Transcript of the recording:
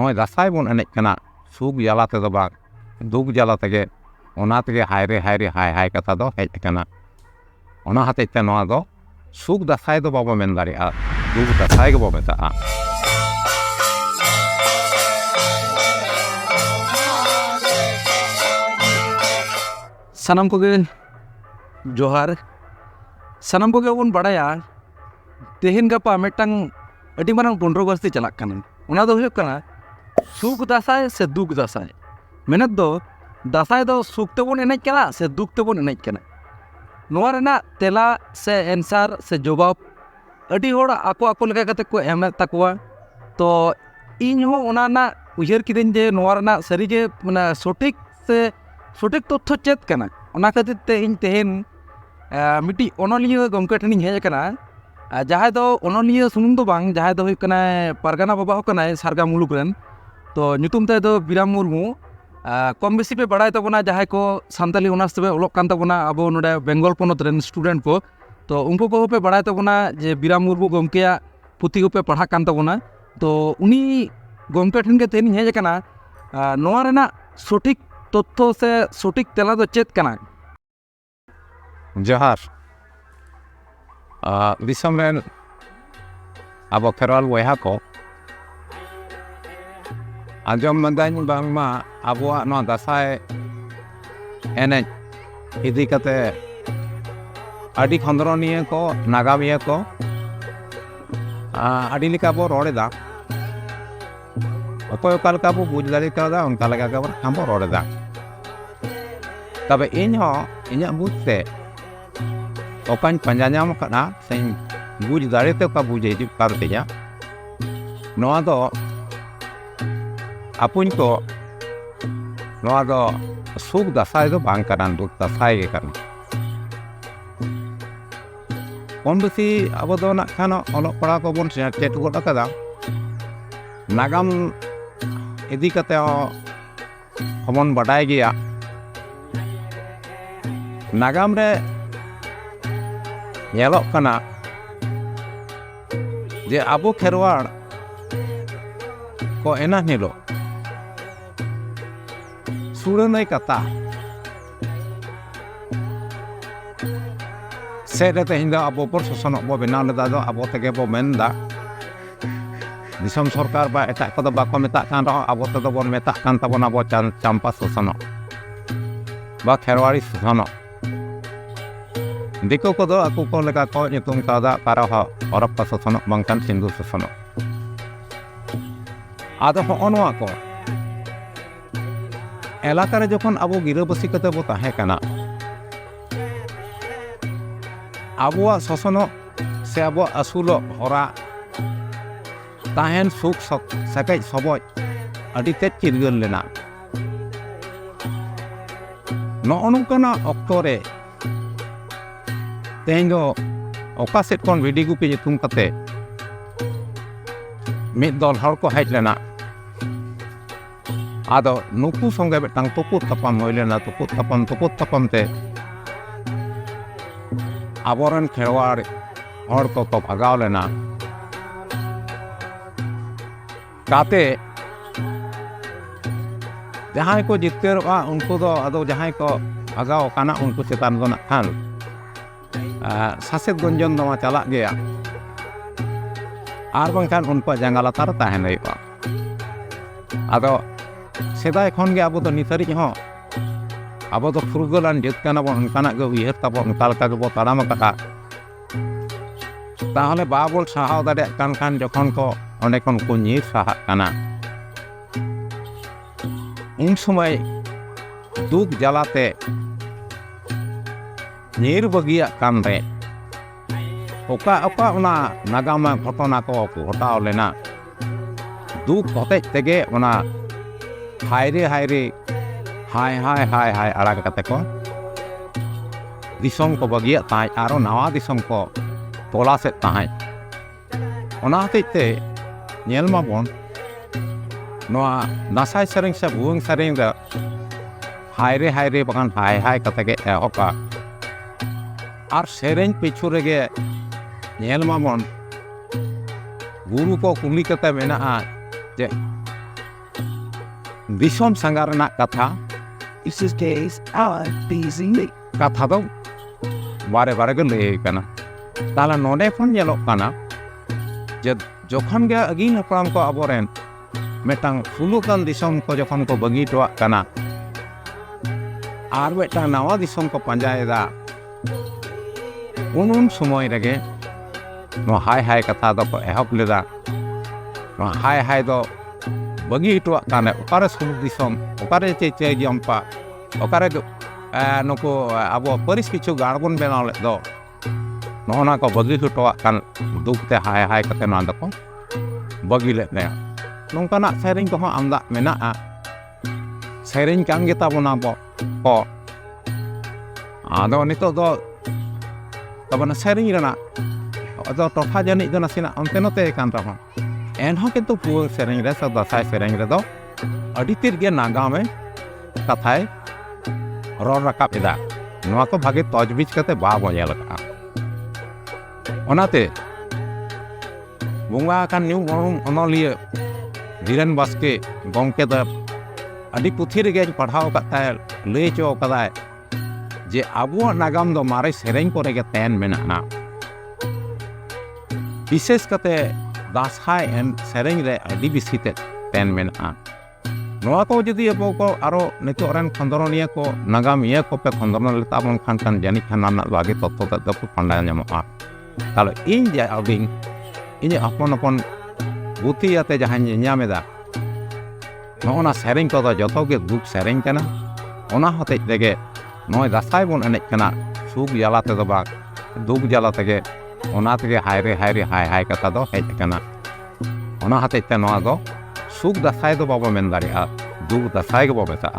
ᱱᱚᱜᱼᱚᱭ ᱫᱟᱸᱥᱟᱭ ᱵᱚᱱ ᱮᱱᱮᱡ ᱠᱟᱱᱟ ᱥᱩᱠ ᱡᱟᱞᱟ ᱛᱮᱫᱚ ᱵᱟᱝ ᱫᱩᱠ ᱡᱟᱞᱟ ᱛᱮᱜᱮ ᱚᱱᱟ ᱛᱮᱜᱮ ᱦᱟᱭᱨᱮ ᱦᱟᱭᱨᱮ ᱦᱟᱭ ᱦᱟᱭ ᱠᱟᱛᱷᱟ ᱫᱚ ᱦᱮᱡ ᱟᱠᱟᱱᱟ ᱚᱱᱟ ᱦᱚᱛᱮᱡ ᱛᱮ ᱱᱚᱣᱟ ᱫᱚ ᱥᱩᱠ ᱫᱟᱸᱥᱟᱭ ᱫᱚ ᱵᱟᱵᱚ ᱢᱮᱱ ᱫᱟᱲᱮᱭᱟᱜᱼᱟ ᱫᱩᱠ ᱫᱟᱸᱥᱟᱭ ᱜᱮᱵᱚ ᱢᱮᱛᱟᱜᱼᱟ ᱥᱟᱱᱟᱢ ᱠᱚᱜᱮ ᱡᱚᱦᱟᱨ ᱥᱟᱱᱟᱢ ᱠᱚᱜᱮ ᱵᱚᱱ ᱵᱟᱲᱟᱭᱟ ᱛᱮᱦᱮᱧ ᱜᱟᱯᱟ ᱢᱤᱫᱴᱟᱝ ᱟᱹᱰᱤ ᱢᱟᱨᱟᱝ ᱠᱚᱱᱴᱨᱳᱵᱷᱟᱨᱥᱤ ᱪᱟᱞᱟᱜ ᱠᱟᱱᱟ ᱚᱱᱟ ᱫᱚ ᱦᱩᱭᱩᱜ ᱠᱟᱱᱟ ᱥᱩᱠ ᱫᱟᱸᱥᱟᱭ ᱥᱮ ᱫᱩᱠ ᱫᱟᱸᱥᱟᱭ ᱢᱮᱱᱮᱫ ᱫᱚ ᱫᱟᱸᱥᱟᱭ ᱫᱚ ᱥᱩᱠ ᱛᱮᱵᱚᱱ ᱮᱱᱮᱡ ᱠᱟᱱᱟ ᱥᱮ ᱫᱩᱠ ᱛᱮᱵᱚᱱ ᱮᱱᱮᱡ ᱠᱟᱱᱟ ᱱᱚᱣᱟ ᱨᱮᱱᱟᱜ ᱛᱮᱞᱟ ᱥᱮ ᱮᱱᱥᱟᱨ ᱥᱮ ᱡᱚᱵᱟᱵ ᱟᱹᱰᱤ ᱦᱚᱲ ᱟᱠᱚ ᱞᱮᱠᱟ ᱠᱟᱛᱮ ᱠᱚ ᱮᱢᱮᱫ ᱛᱟᱠᱚᱣᱟ ᱛᱚ ᱤᱧ ᱦᱚᱸ ᱚᱱᱟ ᱨᱮᱱᱟᱜ ᱩᱭᱦᱟᱹᱨ ᱠᱤᱫᱟᱹᱧ ᱡᱮ ᱱᱚᱣᱟ ᱨᱮᱱᱟᱜ ᱥᱟᱹᱨᱤᱜᱮ ᱢᱟᱱᱮ ᱥᱚᱴᱷᱤᱠ ᱛᱚᱛᱛᱷᱚ ᱪᱮᱫ ᱠᱟᱱᱟ ᱚᱱᱟ ᱠᱷᱟᱹᱛᱤᱨ ᱛᱮ ᱤᱧ ᱛᱮᱦᱮᱧ ᱢᱤᱫᱴᱤᱡ ᱚᱱᱚᱞᱤᱭᱟᱹ ᱜᱚᱢᱠᱮ ᱴᱷᱮᱱᱤᱧ ᱦᱮᱡ ᱟᱠᱟᱱᱟ ᱡᱟᱦᱟᱸᱭ ᱫᱚ ᱚᱱᱚᱞᱤᱭᱟᱹ ᱥᱩᱢᱩᱝ ᱫᱚ ᱵᱟᱝ ᱡᱟᱦᱟᱸᱭ ᱫᱚ ᱦᱩᱭᱩᱜ ᱠᱟᱱᱟᱭ ᱯᱟᱨᱜᱟᱱᱟ ᱵᱟᱵᱟ ᱦᱚᱸ ᱠᱟᱱᱟᱭ ᱥᱟᱨᱜᱟ ᱢᱩᱞᱩᱠ ᱨᱮᱱ ᱛᱚ ᱧᱩᱛᱩᱢ ᱛᱟᱭ ᱫᱚ ᱵᱤᱨᱟᱢ ᱢᱩᱨᱢᱩ ᱠᱚᱢ ᱵᱮᱥᱤ ᱯᱮ ᱵᱟᱲᱟᱭ ᱛᱟᱵᱚᱱᱟ ᱡᱟᱦᱟᱸᱭ ᱠᱚ ᱥᱟᱱᱛᱟᱞᱤ ᱚᱱᱟᱨᱥ ᱛᱮᱯᱮ ᱚᱞᱚᱜ ᱠᱟᱱ ᱛᱟᱵᱚᱱᱟ ᱟᱵᱚ ᱱᱚᱰᱮ ᱵᱮᱝᱜᱚᱞ ᱯᱚᱱᱚᱛ ᱨᱮᱱ ᱥᱴᱩᱰᱮᱱᱴ ko ᱛᱚ ᱩᱱᱠᱩ ᱠᱚᱦᱚᱸ ᱯᱮ ᱵᱟᱲᱟᱭ ᱛᱟᱵᱚᱱᱟ ᱡᱮ ᱵᱤᱨᱟᱢ ᱢᱩᱨᱢᱩ ᱜᱚᱢᱠᱮᱭᱟᱜ ᱯᱩᱛᱷᱤ ᱠᱚᱯᱮ ᱯᱟᱲᱦᱟᱜ ᱠᱟᱱ ᱛᱟᱵᱚᱱᱟ ᱛᱚ ᱩᱱᱤ ᱜᱚᱢᱠᱮ ᱴᱷᱮᱱ ᱜᱮ ᱛᱮᱦᱮᱧ ᱦᱮᱡ ᱟᱠᱟᱱᱟ ᱱᱚᱣᱟ ᱨᱮᱱᱟᱜ ᱥᱚᱴᱷᱤᱠ ᱛᱚᱛᱛᱷᱚ ᱥᱮ ᱥᱚᱴᱷᱤᱠ ᱛᱮᱞᱟ ᱫᱚ ᱪᱮᱫ ᱠᱟᱱᱟ ᱡᱚᱦᱟᱨ ᱫᱤᱥᱚᱢ ᱨᱮᱱ ᱟᱵᱚ ᱠᱷᱮᱨᱣᱟᱞ ᱵᱚᱭᱦᱟ ᱠᱚ ᱟᱸᱡᱚᱢ ᱢᱮᱫᱟᱹᱧ ᱵᱟᱝᱢᱟ ᱟᱵᱚᱣᱟᱜ ᱱᱚᱣᱟ ᱫᱟᱸᱥᱟᱭ ᱮᱱᱮᱡ ᱤᱫᱤ ᱠᱟᱛᱮ ᱟᱹᱰᱤ ᱠᱷᱚᱸᱫᱽᱨᱚᱱᱤᱭᱟᱹ ᱠᱚ ᱱᱟᱜᱟᱢᱤᱭᱟᱹ ᱠᱚ ᱟᱹᱰᱤ ᱞᱮᱠᱟ ᱵᱚ ᱨᱚᱲ ᱮᱫᱟ ᱚᱠᱚᱭ ᱚᱠᱟ ᱞᱮᱠᱟ ᱵᱚ ᱵᱩᱡᱽ ᱫᱟᱲᱮ ᱠᱟᱣᱫᱟ ᱚᱱᱠᱟ ᱞᱮᱠᱟ ᱜᱮ ᱵᱚ ᱨᱚᱲ ᱮᱫᱟ ᱛᱚᱵᱮ ᱤᱧ ᱦᱚᱸ ᱤᱧᱟᱹᱜ ᱵᱩᱡᱽ ᱛᱮ ᱚᱠᱟᱧ ᱯᱟᱸᱡᱟ ᱧᱟᱢ ᱟᱠᱟᱫᱟ ᱥᱮᱧ ᱵᱩᱡᱽ ᱫᱟᱲᱮᱛᱮ ᱚᱠᱟ ᱵᱩᱡᱽ ᱦᱤᱡᱩᱜ ᱠᱟᱱ ᱛᱤᱧᱟ ᱱᱚᱣᱟ ᱫᱚ ᱟᱯᱩᱧ ᱠᱚ ᱱᱚᱣᱟ ᱫᱚ ᱥᱩᱠ ᱫᱟᱸᱥᱟᱭ ᱫᱚ ᱵᱟᱝ ᱠᱟᱱᱟ ᱫᱩᱠ ᱫᱟᱸᱥᱟᱭ ᱜᱮ ᱠᱟᱱᱟ ᱠᱚᱢ ᱵᱮᱥᱤ ᱟᱵᱚ ᱫᱚ ᱱᱟᱜ ᱠᱷᱟᱱ ᱚᱞᱚᱜ ᱯᱟᱲᱦᱟᱣ ᱠᱚᱵᱚᱱ ᱪᱮᱫ ᱜᱚᱫ ᱟᱠᱟᱫᱟ ᱱᱟᱜᱟᱢ ᱤᱫᱤ ᱠᱟᱛᱮ ᱦᱚᱸᱵᱚᱱ ᱵᱟᱰᱟᱭ ᱜᱮᱭᱟ ᱱᱟᱜᱟᱢ ᱨᱮ ᱧᱮᱞᱚᱜ ᱠᱟᱱᱟ ᱡᱮ ᱟᱵᱚ ᱠᱷᱮᱨᱣᱟᱲ ᱠᱚ ᱮᱱᱟᱝ ᱦᱤᱞᱳᱜ ᱥᱩᱲᱟᱹᱱᱟᱹᱭ ᱠᱟᱛᱟ ᱥᱮᱫ ᱨᱮ ᱛᱮᱦᱮᱧ ᱫᱚ ᱟᱵᱚ ᱯᱨᱚᱥᱟᱥᱚᱱᱚᱜ ᱵᱚ ᱵᱮᱱᱟᱣ ᱞᱮᱫᱟ ᱫᱚ ᱟᱵᱚ ᱛᱮᱜᱮ ᱵᱚ ᱢᱮᱱᱫᱟ ᱫᱤᱥᱚᱢ ᱥᱚᱨᱠᱟর ᱵᱟ ᱮᱴᱟᱜ ᱠᱚᱫᱚ ᱵᱟᱠᱚ ᱢᱮᱛᱟᱜ ᱠᱟᱱ ᱨᱮᱦᱚᱸ ᱟᱵᱚ ᱛᱮᱫᱚ ᱵᱚᱱ ᱢᱮᱛᱟᱜ ᱠᱟᱱ ᱛᱟᱵᱚᱱᱟ ᱟᱵᱚ ᱪᱟᱢᱯᱟ ᱥᱟᱥᱚᱱᱚᱜ ᱵᱟ ᱠᱷᱮᱨᱣᱟᱲᱤ ᱥᱟᱥᱚᱱᱚᱜ ᱫᱤᱠᱩ ᱠᱚᱫᱚ ᱟᱠᱚ ᱠᱚ ᱞᱮᱠᱟ ᱠᱚ ᱧᱩᱛᱩᱢ ᱠᱟᱣᱫᱟ ᱚᱠᱟᱨᱮᱦᱚᱸ ᱦᱚᱨᱚᱯᱯᱟ ᱥᱟᱥᱚᱱᱚᱜ ᱵᱟᱝᱠᱷᱟᱱ ᱥᱤᱱᱫᱷᱩ ᱥᱟᱥᱚᱱᱚᱜ ᱟᱫᱚ ᱦᱚᱸᱜᱼᱚ ᱱᱚᱣᱟ ᱠᱚ ᱮᱞᱟᱠᱟ ᱨᱮ ᱡᱚᱠᱷᱚᱱ ᱟᱵᱚ ᱜᱤᱨᱟᱹᱵᱟᱹᱥᱤ ᱠᱟᱛᱮ ᱵᱚ ᱛᱟᱦᱮᱸ ᱠᱟᱱᱟ ᱟᱵᱚᱣᱟᱜ ᱥᱚᱥᱚᱱᱚᱜ ᱥᱮ ᱟᱵᱚᱣᱟᱜ ᱟᱹᱥᱩᱞᱚᱜ ᱦᱚᱨᱟ ᱛᱟᱦᱮᱱ ᱥᱩᱠ ᱥᱮᱠᱮᱡ ᱥᱚᱵᱚᱡ ᱟᱹᱰᱤ ᱛᱮᱫ ᱪᱤᱨᱜᱟᱹᱞ ᱞᱮᱱᱟ ᱱᱚᱜᱼᱚ ᱱᱚᱝᱠᱟᱱᱟᱜ ᱚᱠᱛᱚ ᱨᱮ ᱛᱮᱦᱮᱧ ᱫᱚ ᱚᱠᱟ ᱥᱮᱫ ᱠᱷᱚᱱ ᱵᱷᱤᱰᱤ ᱜᱩᱯᱤ ᱧᱩᱛᱩᱢ ᱠᱟᱛᱮ ᱢᱤᱫ ᱫᱚᱞ ᱦᱚᱲ ᱠᱚ ᱦᱮᱡ ᱞᱮᱱᱟ ᱟᱫᱚ ᱱᱩᱠᱩ ᱥᱚᱸᱜᱮ ᱢᱤᱫᱴᱟᱝ ᱛᱩᱯᱩᱫ ᱛᱟᱯᱟᱢ ᱦᱩᱭ ᱞᱮᱱᱟ ᱛᱩᱯᱩᱫ ᱛᱟᱯᱟᱢ ᱛᱮ ᱟᱵᱚᱨᱮᱱ ᱠᱷᱮᱨᱣᱟᱲ ᱦᱚᱲ ᱠᱚᱠᱚ ᱵᱷᱟᱜᱟᱣ ᱞᱮᱱᱟ ᱠᱟᱛᱮ ᱡᱟᱦᱟᱸᱭ ᱠᱚ ᱡᱤᱛᱠᱟᱹᱨᱚᱜᱼᱟ ᱩᱱᱠᱩ ᱫᱚ ᱟᱫᱚ ᱡᱟᱦᱟᱸᱭ ᱠᱚ ᱵᱷᱟᱜᱟᱣ ᱟᱠᱟᱱᱟ ᱩᱱᱠᱩ ᱪᱮᱛᱟᱱ ᱫᱚ ᱱᱟᱜ ᱠᱷᱟᱱ ᱥᱟᱥᱮᱛ ᱜᱚᱧᱡᱚᱱ ᱫᱚ ᱪᱟᱞᱟᱜ ᱜᱮᱭᱟ ᱟᱨ ᱵᱟᱝᱠᱷᱟᱱ ᱩᱱᱠᱩᱣᱟᱜ ᱡᱟᱸᱜᱟ ᱞᱟᱛᱟᱨ ᱨᱮ ᱛᱟᱦᱮᱱ ᱦᱩᱭᱩᱜᱼᱟ ᱟᱫᱚ ᱥᱮᱫᱟᱭ ᱠᱷᱚᱱ ᱜᱮ ᱟᱵᱚ ᱫᱚ ᱱᱤᱛ ᱦᱟᱹᱨᱤᱡ ᱦᱚᱸ ᱟᱵᱚ ᱫᱚ ᱯᱷᱩᱨᱜᱟᱹᱞᱟᱱ ᱡᱟᱹᱛ ᱠᱟᱱᱟ ᱵᱚᱱ ᱚᱱᱠᱟᱱᱟᱜ ᱜᱮ ᱩᱭᱦᱟᱹᱨ ᱛᱟᱵᱚᱱ ᱚᱱᱠᱟ ᱞᱮᱠᱟ ᱜᱮᱵᱚ ᱛᱟᱲᱟᱢ ᱟᱠᱟᱫᱟ ᱛᱟᱦᱚᱞᱮ ᱵᱟᱵᱚᱱ ᱥᱟᱦᱟᱣ ᱫᱟᱲᱮᱭᱟᱜ ᱠᱟᱱ ᱠᱷᱟᱱ ᱡᱚᱠᱷᱚᱱ ᱠᱚ ᱚᱸᱰᱮ ᱠᱷᱚᱱ ᱠᱚ ᱧᱤᱨ ᱥᱟᱦᱟᱜ ᱠᱟᱱᱟ ᱩᱱ ᱥᱚᱢᱚᱭ ᱫᱩᱠ ᱡᱟᱞᱟᱛᱮ ᱧᱤᱨ ᱵᱟᱹᱜᱤᱭᱟᱜ ᱠᱟᱱ ᱨᱮ ᱚᱠᱟ ᱚᱱᱟ ᱱᱟᱜᱟᱢ ᱜᱷᱚᱴᱚᱱᱟ ᱠᱚ ᱜᱷᱚᱴᱟᱣ ᱞᱮᱱᱟ ᱫᱩᱠ ᱦᱚᱛᱮᱡ ᱛᱮᱜᱮ ᱚᱱᱟ ᱦᱟᱭᱨᱮ ᱦᱟᱭ ᱟᱲᱟᱜ ᱠᱟᱛᱮ ᱠᱚ ᱫᱤᱥᱚᱢ ko bagiyak tahay aro nawa disom ko tolased tahay ona hotej te nyel mabon noa dasai sereng se buang sereng da haire bakan hai kata ge oka ar sereng pichu rege nyel mabon guru ko kuli kata mena je Disom संगार रनाक कथा These days are busy. कथा दो बारे बारे के लय कना ताला नोडे खन नेलोग कना जे जोखन गे अगिन हपड़ाम को अबोरेन मेटांग फुलुकान दिसोम को जोखन को बगी टोआ कना आर मेटांग नवा दिसोम को पंजायदा उन समय रगे नो हाय हाय कथा दो को एहब लेदा नो हाय हाय दो बगी टोआ कना ओकारे सुलु दिसोम ओकारे चे जम्पा ओकारे नुको अब परिस किछु गाड़बन बनाव ले दो नोना को बगी टोआ कान दुखते हाय हाय कते ना दको बगी ले ने नोंकाना सेरिंग को आमदा मेना सेरिंग कान गेता बना बो को आदो नितो दो तबना सेरिंग रना अदो टोफा जनि दो नसिना अंते नते कान रहा एनहो किंतु पु सेरिंग रे सब दसाई सेरिंग रे दो अडी तीर गे नागा में कथाय रॉड रकाब एदा नोआ को भागे तजबीज कते बा बजेल का ओनाते बुंगा कान न्यू मरुम अनलिए धीरेन बास्के गंके द अडी पुथी रे पढ़ाव कता लय चो कदा जे आबो नागाम दो मारे सेरेंग करे गे तेन मेना विशेष कते दासाई एन सेरेंग रे अडी बिसिते तेन मेना नोआ को जदि अब को आरो नितो रन खंदरनिया को नागामिया को पे खंदरन लेता बन खान खान जानि खाना बागे तत्व तत्व फंडा ᱧᱟᱢᱚᱜᱼᱟ तालो इन जे अबिंग इन अपन अपन बुति आते जहां ᱧᱟᱢᱮᱫᱟ नोना सेरेंग को दो जतो गे दुख सेरेंग कना ओना होते देगे नोय दासाई बन एनेज कना सुख जाला ते दो बा दुख जाला तेगे ओना तेगे हाय रे हाय हाय कथा दो हेज कना ओना होते ते नोआ दो सुख दासाई दो बाबा मेन दारिया दुख दासाई के बाबा ता